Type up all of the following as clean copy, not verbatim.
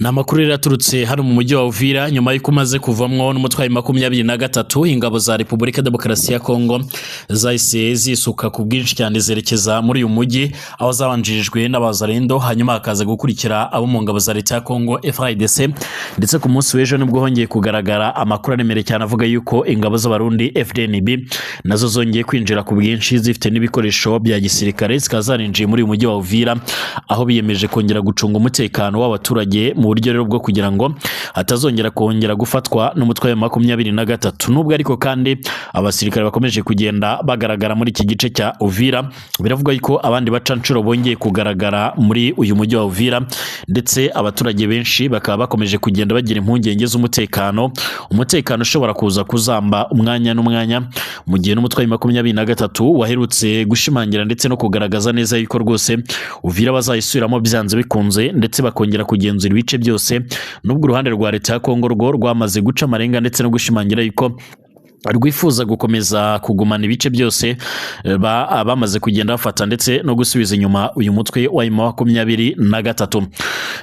Amakuru yaraturutse hano mu mujyi wa Uvira nyuma y'uko umaze kuvamwo n'umutwayi 23 ingabo za Repubulika Demokarasi ya Kongo zahise zisuka ku bwinshi cyane zerekeza muri uyu mujyi aho zabanjirijwe n'abazarendo hanyuma hakaza gukurikira abo mu ngabo za leta ya Kongo FARDC ndetse ku munsi w'ejo nibwo hongeye kugaragara amakuru aremereye cyane avuga yuko ingabo z'abarundi FDNB nazo zongeye kwinjira ku bwinshi zifite n'ibikoresho bya gisirikare zikazarinjiye muri uyu mujyi wa Uvira aho biyemeje kongera gucunga umutekano w'abaturage mu buryo rero bwo kugira ngo atazongera kongera gufatwa n'umutwe wa 23 nubwo ariko kandi abasirikare bakomeje kugenda bagaragara muri iki gice cya Uvira biravuga yuko abandi bacancuro bongeye kugaragara muri uyu mujyi wa Uvira ndetse abaturage benshi bakaba bakomeje kugenda bagira impungenge z'umutekano ushobora kuza kuzamba umwanya n'umwanya mu gihe n'umutwe wa 23 waherutse gushimangira ndetse no kugaragaza neza yuko rwose Uvira bazayisubiramo byanze bikunze ndetse bakongera kugenzura ibice byose nubwo uruhande rwa leta ya Kongo rwo rwamaze guca amarenga ndetse no gushimangira yuko rwifuza gukomeza kugumana ibice byose bamaze kugenda bafata ndetse no gusubiza inyuma uyu mutwe wa 23.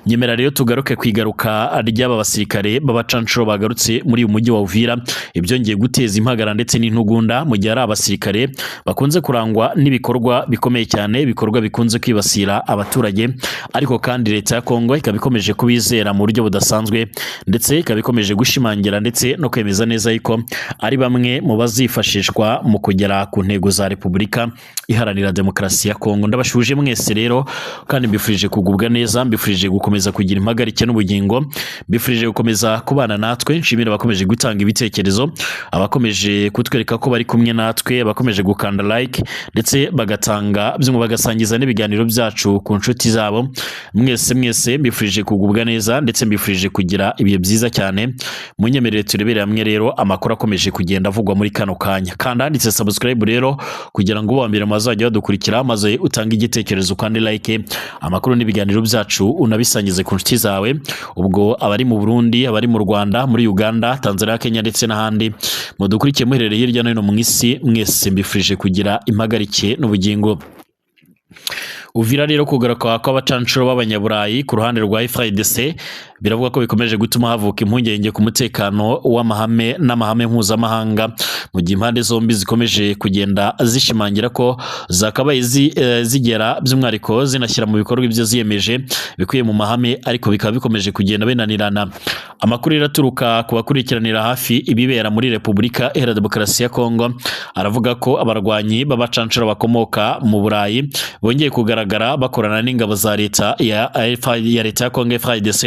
Nyemera rero tugaruke kwigaruka ry'aba basirikare b'abacancuro bagarutse muri uyu mujyi wa Uvira ibyongeye guteza impagara ndetse n'intugunda mu gihe ari abasirikare bakunze kurangwa n'ibikorwa bikomeye cyane ibikorwa bikunze kwibasira abaturage ariko kandi leta ya Kongo ikabikomeje kubizera mu buryo budasanzwe ndetse ikabikomeje gushimangira ndetse no kwemeza neza yuko ari bamwe mu bazifashishwa mu kugera ku ntego za Repubulika Iharanira Demokarasi ya Kongo. Ndabashuje mwese rero kandi mbifurije kugubwa neza, mbifurije gukomeza kugira impagarike n'ubugingo, mbifurije gukomeza kubana natwe, nshimira abakomeje gutanga ibitekerezo, abakomeje kutwereka ko bari kumwe natwe, abakomeje gukanda like ndetse bagasangiza n'ibiganiro byacu ku nshuti zabo. Mwese mbifurije kugubwa neza ndetse mbifurije kugira ibihe byiza cyane. Munyemerere turebere hamwe rero amakuru akomeje kugenda avugwa muri kano kanya. Kanda handitse subscribe rero kugira ngo ubambire mazajya badukurikira maze utanga igitekerezo kandi like amakuru n'ibiganiro byacu unabisangize ku nshuti zawe. Ubwo abari mu Burundi, abari mu Rwanda, muri Uganda, Tanzania, Kenya ndetse n'ahandi mudukurikiye muherereye hirya no hino mu isi, mwese mbifurije kugira impagarike n'ubugingo. Uvira rero kugaruka kw'abacancuro b'abanyaburayi ku ruhande rwa FARDC biravuga ko bikomeje gutuma havuka impungenge ku mutekano w'amahame n'amahame mpuzamahanga mu gihe impande zombi zikomeje kugenda zishimangira ko zakabaye zigera by'umwariko zinashyira mu bikorwa ibyo ziyemeje bikuye mu mahame ariko bikaba bikomeje kugenda benanirana. Amakuru iraturuka ku bakurikiranira hafi ibibera muri Repubulika Iharanira Demokarasi ya Kongo aravuga ko abarwanyi b'abacancuro bakomoka mu Burayi bongeye kugaragara bakorana n'ingabo za leta ya leta ya Kongo FARDC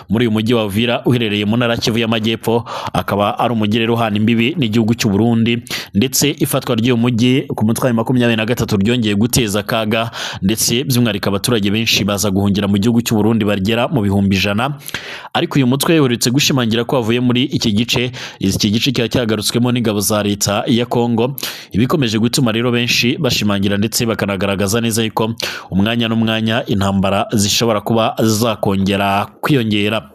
muri uyu mujyi wa Uvira uherereye mu ntara Kivu y'Amajyepfo akaba ari umujyi rero hana imbibi n'igihugu cy'u Burundi ndetse ifatwa ry'uyu mujyi ku mutwe wa 23 ryongeye guteza akaga ndetse by'umwarika abaturage benshi baza guhungira mu gihugu cy'u Burundi bagera mu bihumbi 100 ariko uyu mutwe uherutse gushimangira ko wavuye muri iki gice cyagarutswemo n'ingabo za leta ya Kongo ibikomeje gutuma rero benshi bashimangira ndetse bakanagaragaza neza yuko umwanya n'umwanya intambara zishobora kuba zakongera kwiyongera.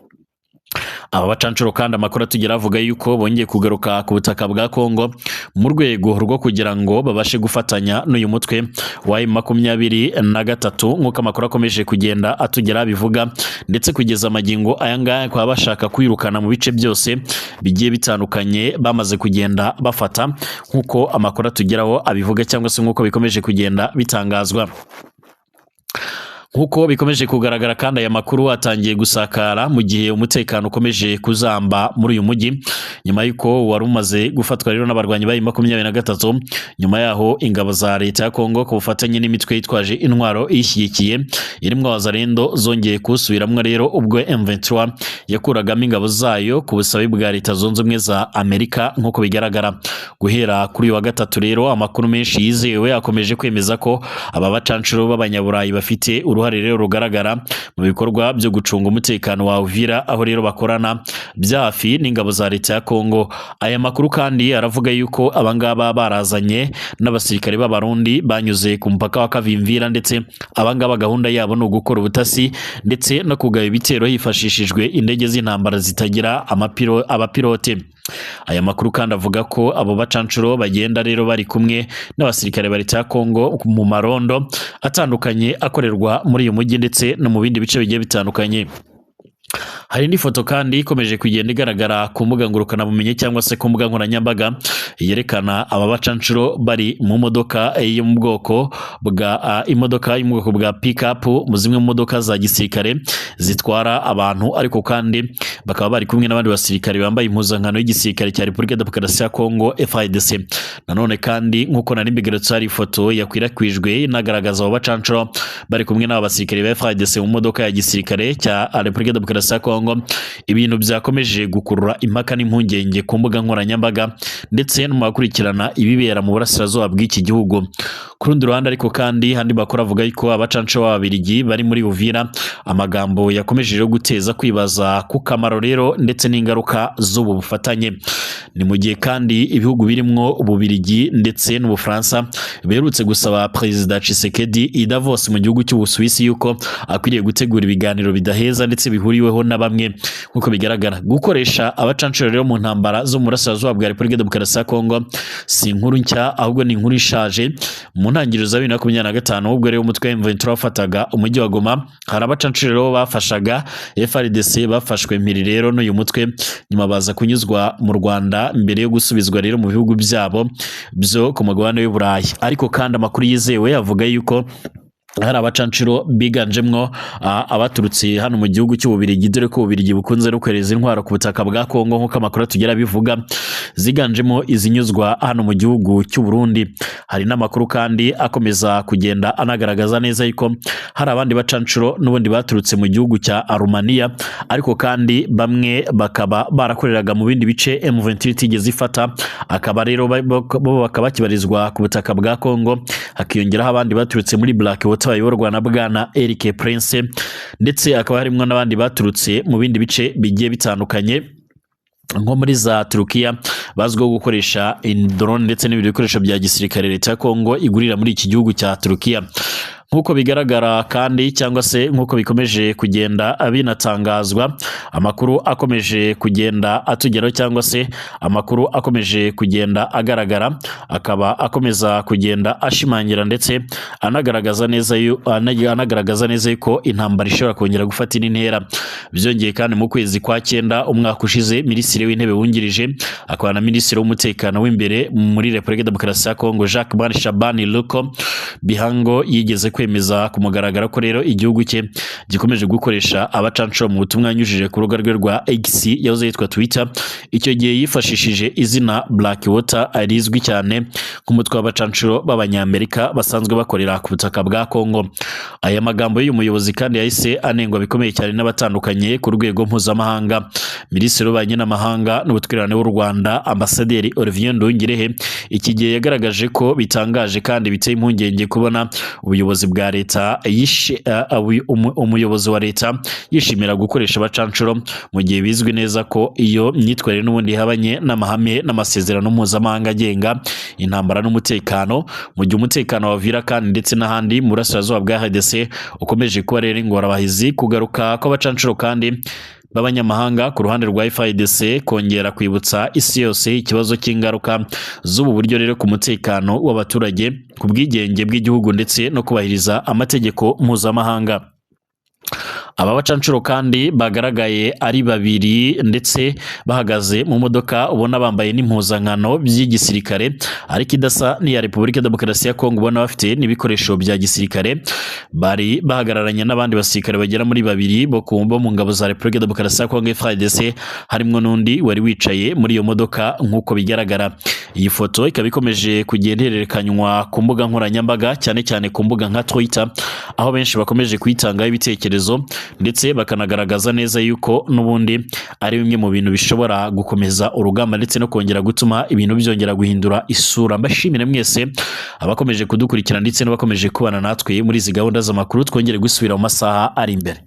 Aba bacancuro kandi amakuru atugera avuga yuko bongeye kugaruka ku butaka bwa Kongo mu rwego rwo kugira ngo babashe gufatanya n'uyu mutwe wa 23 nk'uko amakuru akomeje kugenda atugera bivuga ndetse kugeza amagingo aya ngaya kwa bashaka kwirukana mu bice byose bigiye bitandukanye bamaze kugenda bafata nk'uko amakuru atugeraho abivuga cyangwa se nk'uko bikomeje kugenda bitangazwa. Nkuko bikomeje kugaragara kandi aya makuru atangiye gusakara mu gihe umutekano ukomeje kuzamba muri uyu mujyi nyuma yuko wari umaze gufatwa rero n'abarwanyi ba 23 nyuma yaho ingabo za leta ya Kongo ku bufatanye n'imitwe yitwaje intwaro ishyigikiye irimo abazarendo zongeye kusubiramwe rero ubwo M23 yakuragamo ingabo zayo ku busabe bwa leta zunze ubumwe za Amerika nkuko bigaragara. Guhera kuri wa gatatu rero amakuru menshi yizewe akomeje kwemeza ko aba bacancuro b'abanyaburayi bafite uruhare rero rugaragara mu bikorwa byo gucunga umutekano wa Uvira aho rero bakorana byafi n'ingabo za leta ya Kongo. Aya makuru kandi aravuga yuko abangaba barazanye n'abasirikare b'abarundi banyuze ku mpaka wa Kavimvira ndetse abangaba gahunda yabo no gukora ubutasi ndetse no kugaba ibitero hifashishijwe indege z'intambara zitagira abapilote. Aya makuru kandi avuga ko abo bacancuro bagenda rero bari kumwe n'abasirikare ba leta ya Kongo mu marondo atandukanye akorerwa muri uyu mujyi ndetse no mu bindi bice bigiye bitandukanye. Hari indi foto kandi ikomeje kugenda igaragara ku mbuga ngurukanabumenyi cyangwa se ku mbuga nkoranyambaga yerekana aba bacanshuro bari mu modoka yo mu bwoko bwa imodoka yo mu bwoko bwa pick-up, mu zimwe mu modoka za gisirikare zitwara abantu, ariko kandi bakaba bari kumwe n'abandi basirikare bambaye impuzankano y'igisirikare cya Repubulika ya Demokarasi ya Kongo FARDC. Nanone kandi nk'uko nari mbigarutse, hari ifoto yakwirakwijwe inagaragaza abo bacanshuro bari kumwe n'aba basirikare ba FARDC mu modoka ya gisirikare cya Repubulika ya Demokarasi ya Kongo. Ibintu byakomeje gukurura impaka n'impungenge ku mbuga nkoranyambaga ndetse no mu bakurikirana ibibera mu burasirazuba bw'iki gihugu. Ku rundi ruhande ariko kandi handi bakora avuga yuko abacanshuro b'Ababiligi bari muri Uvira, amagambo yakomeje guteza kwibaza ku kamaro rero ndetse n'ingaruka z'ubu bufatanye. Ni mu gihe kandi ibihugu birimo Ububiligi ndetse n'Ubufaransa berutse gusaba Perezida Tshisekedi i Davos mu gihugu cy'Ubusuwisi yuko akwiriye gutegura ibiganiro bidaheza ndetse bihuriweho na bamwe. Nkuko bigaragara, gukoresha abacanshuro rero mu ntambara zo mu burasirazuba bwa Repubulika ya Demokarasi ya Kongo si inkuru nshya, ahubwo ni inkuru ishaje. Mu ntangiriro za 2025 ubwo rero umutwe wa M23 wafataga umujyi wa Goma, hari abacanshuro bafashaga FARDC bafashwe mpiri rero n'uyu mutwe, nyuma baza kunyuzwa mu Rwanda mbere yo gusubizwa rero mu bihugu byabo byo ku mugabane w'u Burayi. Ariko kandi amakuru yizewe avuga yuko hari abacanshuro biganjemwo abaturutse hano mu gihugu cy'Ububiligi, dore ko Ububiligi bukunze no kwereza intwaro ku butaka bwa Kongo nk'uko amakuru tugera bivuga, ziganjemo izinyuzwa hano mu gihugu cy'u Burundi. Hari n'amakuru kandi akomeza kugenda anagaragaza neza yuko hari abandi bacanshuro n'ubundi baturutse mu gihugu cya Romania, ariko kandi bamwe bakaba barakoreraga mu bindi bice M23 itigeze ifata, akaba rero bo bakaba kibarizwa ku butaka bwa Kongo. Hakiyongeraho abandi baturutse muri Blackwater bayoborwa na Bwana Eric Prince, ndetse akaba harimo n'abandi baturutse mu bindi bice bigiye bitandukanye nko muri za Turukiya, bazwiho gukoresha drone ndetse n'ibindi bikoresho bya gisirikare leta ya Kongo igurira muri iki gihugu cya Turukiya. Nkuko bigaragara kandi cyangwa se nkuko bikomeje kugenda binatangazwa, amakuru akomeje kugenda atugeraho cyangwa se amakuru akomeje kugenda agaragara, akaba akomeza kugenda ashimangira ndetse anagaragaza neza yuko intambara ishobora kongera gufata intera. Byongeye kandi mu kwezi kwa 9 umwaka ushize, Minisitiri w'Intebe wungirije akaba na Minisitiri w'Umutekano w'imbere muri Repubulika ya Demokarasi ya Kongo Jacques Shabani Luko Bihango yigeze kwemeza ku mugaragaro ko rero igihugu cye gikomeje gukoresha abacanshuro mu butumwa yanyujije ku rubuga rwe rwa X yahoze yitwa Twitter. Icyo gihe yifashishije izina Blackwater arizwi cyane nk'umutwe w'abacanshuro b'Abanyamerika basanzwe bakorera ku butaka bwa Kongo. Aya magambo y'uyu muyobozi kandi yahise anengwa bikomeye cyane n'abatandukanye ku rwego mpuzamahanga. Minisitiri w'Ububanyi n'Amahanga n'Ubutwererane w'u Rwanda Ambasaderi Olivier Nduhungirehe iki gihe yagaragaje ko bitangaje kandi biteye impungenge kubona ubuyobozi bwa leta umuyobozi wa leta yishimira gukoresha abacanshuro mu gihe bizwi neza ko iyo myitwarire n'ubundi ihabanye n'amahame n'amasezerano mpuzamahanga agenga intambara n'umutekano. Mu gihe umutekano wa Uvira kandi ndetse n'ahandi mu burasirazuba bwa RDC ukomeje kuba rero ingorabahizi, kugaruka kw'abacanshuro kandi b'abanyamahanga ku ruhande rwa FARDC kongera kwibutsa isi yose ikibazo cy'ingaruka z'ubu buryo rero ku mutekano w'abaturage, ku bwigenge bw'igihugu ndetse no kubahiriza amategeko mpuzamahanga. Aba bacanshuro kandi bagaragaye ari babiri ndetse bahagaze mu modoka, ubona bambaye n'impuzankano by'igisirikare ariko idasa n'iya Repubulika ya Demokarasi ya Kongo, ubona bafite n'ibikoresho bya gisirikare. Bari bahagararanye n'abandi basirikare bagera muri babiri bo mu ngabo za Repubulika ya Demokarasi ya Kongo FARDC, harimo n'undi wari wicaye muri iyo modoka nk'uko bigaragara. Iyi foto ikaba ikomeje kugenda ihererekanywa ku mbuga nkoranyambaga, cyane cyane ku mbuga nka Twitter, aho benshi bakomeje kuyitangaho ibitekerezo ndetse bakanagaragaza neza yuko n'ubundi ari bimwe mu bintu bishobora gukomeza urugamba ndetse no kongera gutuma ibintu byongera guhindura isura. Mbashimire mwese abakomeje kudukurikira ndetse n'abakomeje kubana natwe muri izi gahunda z'amakuru, twongere gusubira mu masaha ari imbere.